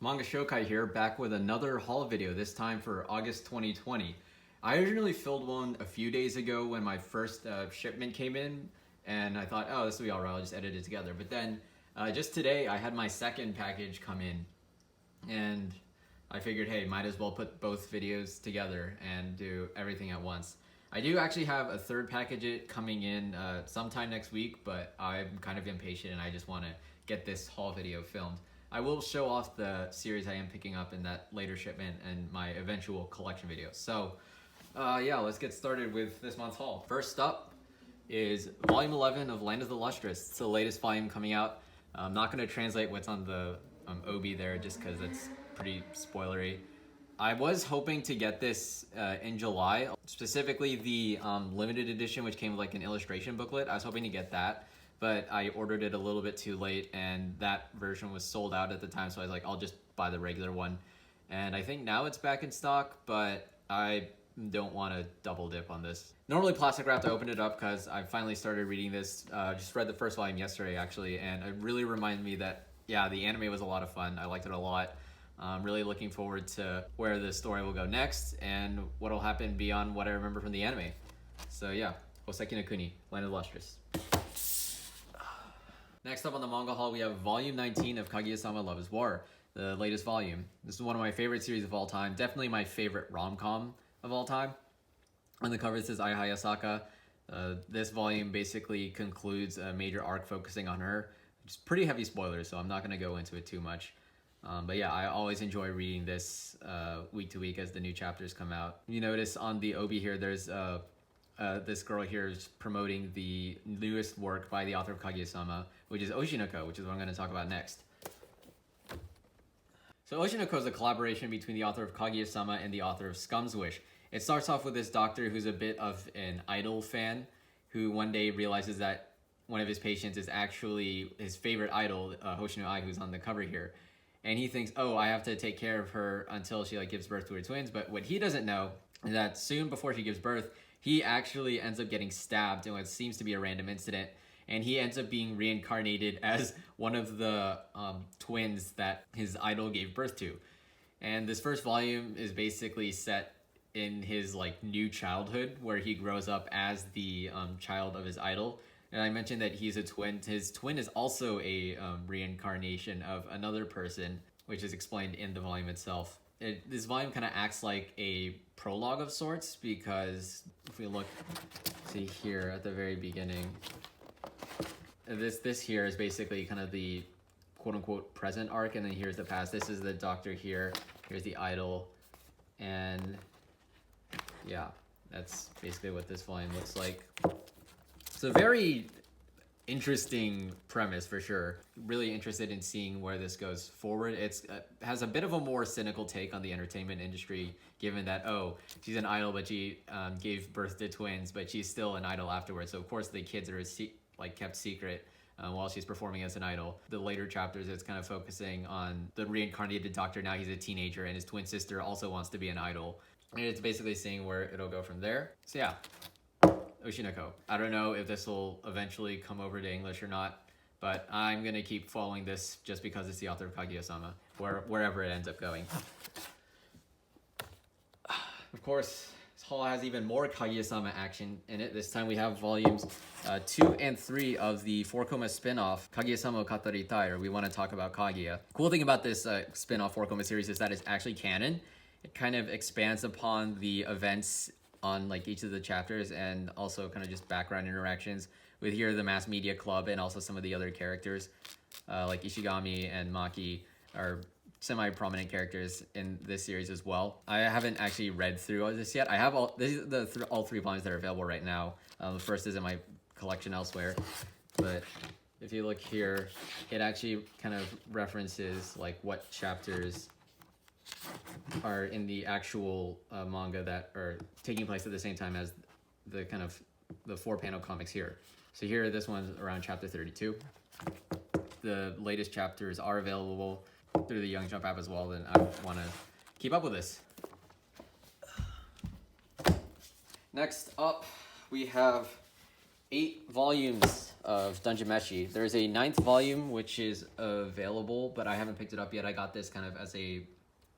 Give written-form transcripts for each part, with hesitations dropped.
Manga Shokai here, back with another haul video, this time for August 2020. I originally filmed one a few days ago when my first shipment came in, and I thought, oh, this will be alright, I'll just edit it together. But then, just today, I had my second package come in, and I figured, hey, might as well put both videos together and do everything at once. I do actually have a third package coming in sometime next week, but I'm kind of impatient and I just want to get this haul video filmed. I will show off the series I am picking up in that later shipment and my eventual collection video. So yeah, let's get started with this month's haul. First up is volume 11 of Land of the Lustrous. It's the latest volume coming out. I'm not going to translate what's on the obi there just because it's pretty spoilery. I was hoping to get this in July, specifically the limited edition, which came with like an illustration booklet. I was hoping to get that, but I ordered it a little bit too late and that version was sold out at the time, so I was like, I'll just buy the regular one. And I think now it's back in stock, but I don't want to double dip on this. Normally plastic wrapped, I opened it up because I finally started reading this. Just read the first volume yesterday actually, and it really reminded me that, yeah, the anime was a lot of fun. I liked it a lot. I'm really looking forward to where the story will go next and what will happen beyond what I remember from the anime. So yeah, Hoseki no Kuni, Land of the Lustrous. Next up on the manga haul, we have volume 19 of Kaguya-sama Love is War, the latest volume. This is one of my favorite series of all time, definitely my favorite rom-com of all time. On the cover it says Ai Hayasaka. This volume basically concludes a major arc focusing on her. It's pretty heavy spoilers, so I'm not going to go into it too much. But yeah, I always enjoy reading this week to week as the new chapters come out. You notice on the obi here, there's this girl here is promoting the newest work by the author of Kaguya-sama, which is Oshi no Ko, which is what I'm going to talk about next. So Oshi no Ko is a collaboration between the author of Kaguya-sama and the author of Scum's Wish. It starts off with this doctor who's a bit of an idol fan, who one day realizes that one of his patients is actually his favorite idol, Hoshino Ai, who's on the cover here. And he thinks, oh, I have to take care of her until she gives birth to her twins. But what he doesn't know is that soon before she gives birth, he actually ends up getting stabbed in what seems to be a random incident. And he ends up being reincarnated as one of the twins that his idol gave birth to. And this first volume is basically set in his new childhood, where he grows up as the child of his idol. And I mentioned that he's a twin. His twin is also a reincarnation of another person, which is explained in the volume itself. This volume kind of acts like a prologue of sorts, because if we look, see here at the very beginning, this here is basically kind of the quote-unquote present arc, and then here's the past. This is the doctor here, here's the idol, and yeah, that's basically what this volume looks like. It's a very interesting premise for sure. Really interested in seeing where this goes forward. It has a bit of a more cynical take on the entertainment industry, given that, oh, she's an idol, but she gave birth to twins, but she's still an idol afterwards. So of course the kids are kept secret while she's performing as an idol. The later chapters, it's kind of focusing on the reincarnated doctor. Now he's a teenager, and his twin sister also wants to be an idol. And it's basically seeing where it'll go from there. So yeah. Oshi no Ko. I don't know if this will eventually come over to English or not, but I'm going to keep following this just because it's the author of Kaguya-sama, wherever it ends up going. Of course, this haul has even more Kaguya-sama action in it. This time we have volumes 2 and 3 of the 4-koma spin-off, Kaguya-sama wo Kataritai, or We Want to Talk About Kaguya. Cool thing about this spin-off 4-koma series is that it's actually canon. It kind of expands upon the events on each of the chapters, and also kind of just background interactions with here the mass media club, and also some of the other characters like Ishigami and Maki are semi-prominent characters in this series as well. I haven't actually read through all this yet. I have all 3 volumes that are available right now. The first is in my collection elsewhere, but if you look here, it actually kind of references what chapters are in the actual manga that are taking place at the same time as the kind of the 4-panel comics here. So here, this one's around chapter 32. The latest chapters are available through the Young Jump app as well, and I want to keep up with this. Next up, we have 8 volumes of Dungeon Meshi. There's a 9th volume which is available, but I haven't picked it up yet. I got this kind of as a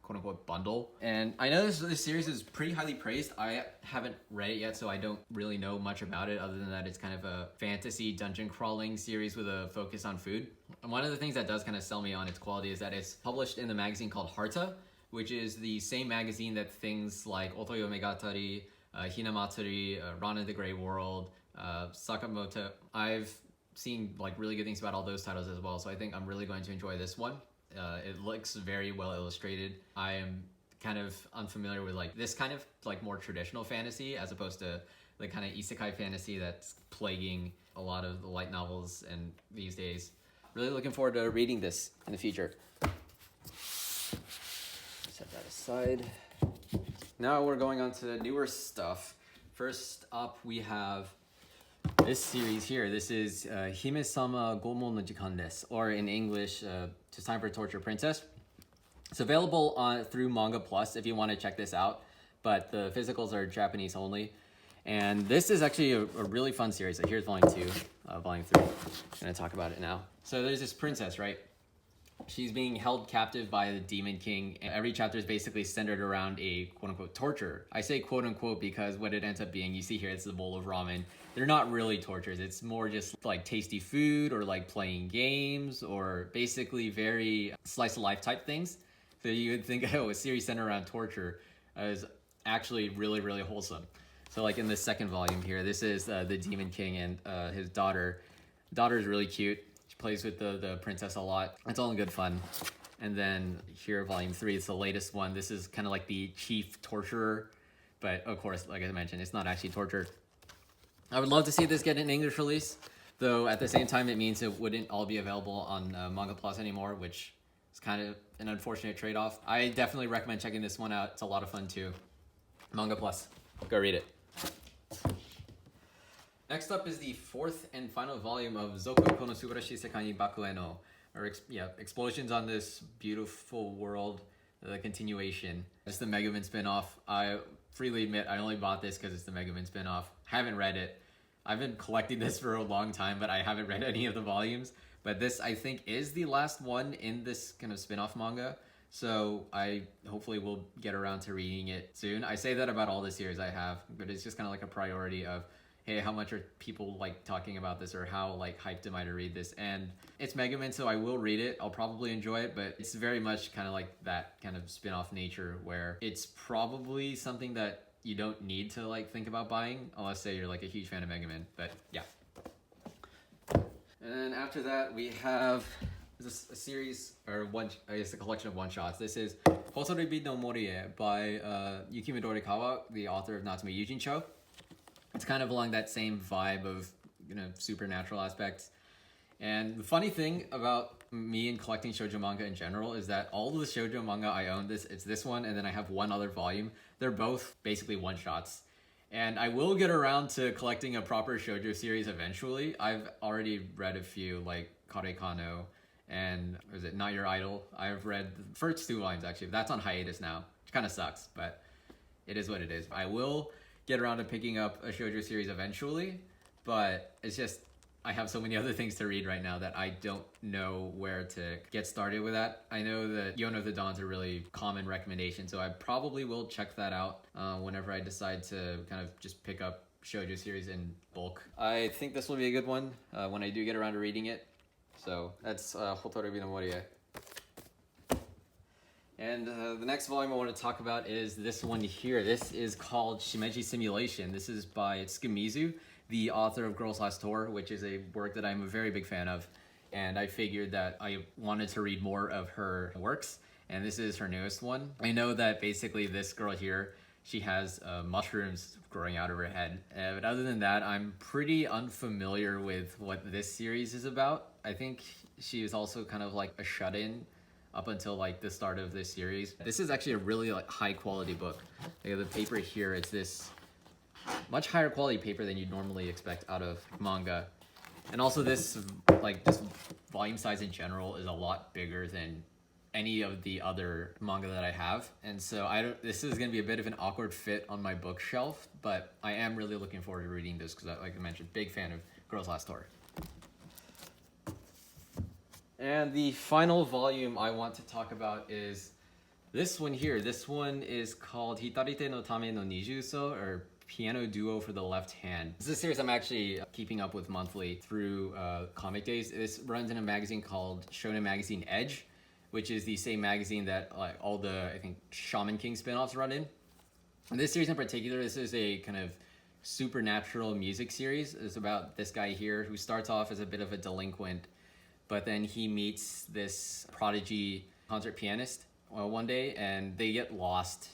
quote-unquote bundle. And I know this series is pretty highly praised. I haven't read it yet, so I don't really know much about it other than that it's kind of a fantasy dungeon crawling series with a focus on food. And one of the things that does kind of sell me on its quality is that it's published in the magazine called Harta, which is the same magazine that things like Otoyo Megatari, Hinamatsuri, Rana the Grey World, Sakamoto. I've seen like really good things about all those titles as well, so I think I'm really going to enjoy this one. It looks very well illustrated. I am kind of unfamiliar with like this kind of like more traditional fantasy as opposed to the kind of isekai fantasy that's plaguing a lot of the light novels and these days. Really looking forward to reading this in the future. Set that aside. Now we're going on to newer stuff. First up, we have this series here. This is Hime-sama Gomon no Jikan desu, or in English, It's Time for Torture Princess. It's available through Manga Plus if you want to check this out, but the physicals are Japanese only. And this is actually a really fun series. So here's volume 2, volume 3. I'm going to talk about it now. So there's this princess, right? She's being held captive by the Demon King, and every chapter is basically centered around a quote-unquote torture. I say quote-unquote because what it ends up being, you see here, it's a bowl of ramen. They're not really tortures. It's more just like tasty food or like playing games or basically very slice-of-life type things. So you would think, oh, a series centered around torture is actually really, really wholesome. So like in the second volume here, this is the Demon King and his daughter. Daughter is really cute. Plays with the princess a lot. It's all in good fun. And then here, volume 3, it's the latest one. This is kind of like the chief torturer, but of course, like I mentioned, it's not actually torture. I would love to see this get an English release, though at the same time, it means it wouldn't all be available on Manga Plus anymore, which is kind of an unfortunate trade-off. I definitely recommend checking this one out. It's a lot of fun too. Manga Plus, go read it. Next up is the 4th and final volume of Zoku Kono Subarashi Sekai ni Bakue no, or Explosions on This Beautiful World, the continuation. It's the Megaman spin-off. I freely admit I only bought this because it's the Megaman spin-off. Haven't read it. I've been collecting this for a long time, but I haven't read any of the volumes. But this, I think, is the last one in this kind of spin-off manga. So I hopefully will get around to reading it soon. I say that about all the series I have, but it's just kind of like a priority of, hey, how much are people like talking about this, or how like hyped am I to read this? And it's Megaman, so I will read it. I'll probably enjoy it, but it's very much kind of like that kind of spin-off nature where it's probably something that you don't need to like think about buying unless say you're like a huge fan of Megaman. But yeah. And then after that we have a series, or I guess a collection of one-shots. This is Hotarubi no Mori by Yuki Midorikawa, the author of Natsume Yujincho. It's kind of along that same vibe of, you know, supernatural aspects. And the funny thing about me and collecting shoujo manga in general is that all of the shoujo manga I own, it's this one, and then I have one other volume. They're both basically one-shots. And I will get around to collecting a proper shoujo series eventually. I've already read a few, like Karekano and, was it Not Your Idol? I've read the first 2 volumes, actually. That's on hiatus now, which kind of sucks, but it is what it is. I will get around to picking up a shoujo series eventually, but it's just I have so many other things to read right now that I don't know where to get started with that. I know that Yona of the Dawn's a really common recommendation, so I probably will check that out whenever I decide to kind of just pick up shoujo series in bulk. I think this will be a good one when I do get around to reading it. So that's Hotarubi no Mori. And the next volume I want to talk about is this one here. This is called Shimeji Simulation. This is by Tsukimizu, the author of Girls Last Tour, which is a work that I'm a very big fan of. And I figured that I wanted to read more of her works, and this is her newest one. I know that basically this girl here, she has mushrooms growing out of her head. But other than that, I'm pretty unfamiliar with what this series is about. I think she is also kind of like a shut-in up until like the start of this series. This is actually a really like high quality book. Like, the paper here, it's this much higher quality paper than you'd normally expect out of manga. And also this like just volume size in general is a lot bigger than any of the other manga that I have. And so this is gonna be a bit of an awkward fit on my bookshelf, but I am really looking forward to reading this because, like I mentioned, big fan of Girls Last Tour. And the final volume I want to talk about is this one here. This one is called Hitarite no Tame no Nijuso, or Piano Duo for the Left Hand. This is a series I'm actually keeping up with monthly through Comic Days. This runs in a magazine called Shonen Magazine Edge, which is the same magazine that like all the, I think, Shaman King spin-offs run in. And this series in particular, this is a kind of supernatural music series. It's about this guy here who starts off as a bit of a delinquent, but then he meets this prodigy concert pianist one day and they get lost.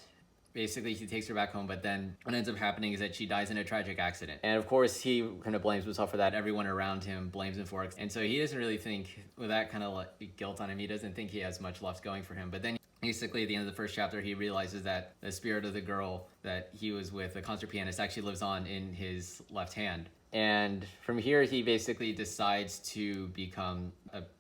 Basically, he takes her back home, but then what ends up happening is that she dies in a tragic accident. And of course, he kind of blames himself for that. Everyone around him blames him for it. And so he doesn't really think, with that kind of like guilt on him, he doesn't think he has much left going for him. But then basically at the end of the first chapter, he realizes that the spirit of the girl that he was with, the concert pianist, actually lives on in his left hand. And from here, he basically decides to become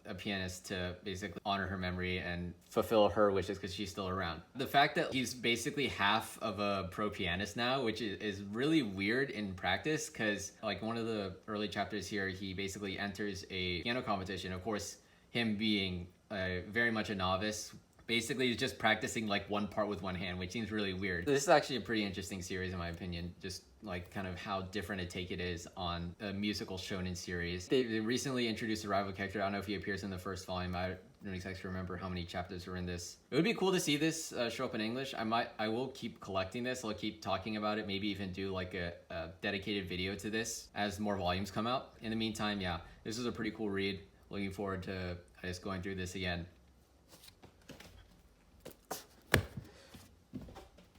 a pianist to basically honor her memory and fulfill her wishes because she's still around. The fact that he's basically half of a pro pianist now, which is really weird in practice, because like one of the early chapters here, he basically enters a piano competition. Of course, him being very much a novice, basically he's just practicing like one part with one hand, which seems really weird. This is actually a pretty interesting series in my opinion, just like kind of how different a take it is on a musical shonen series. They recently introduced a rival character. I don't know if he appears in the first volume. I don't exactly remember how many chapters are in this. It would be cool to see this show up in English. I will keep collecting this. I'll keep talking about it, maybe even do like a dedicated video to this as more volumes come out. In the meantime, yeah, this is a pretty cool read. Looking forward to just going through this again.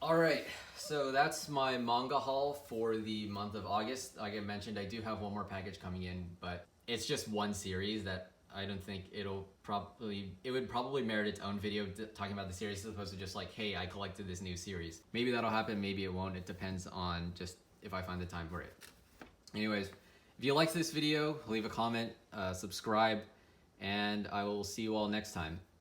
Alright, so that's my manga haul for the month of August. Like I mentioned, I do have one more package coming in, but it's just one series that I don't think it would probably merit its own video talking about the series as opposed to just like, hey, I collected this new series. Maybe that'll happen, maybe it won't. It depends on just if I find the time for it. Anyways, if you liked this video, leave a comment, subscribe, and I will see you all next time.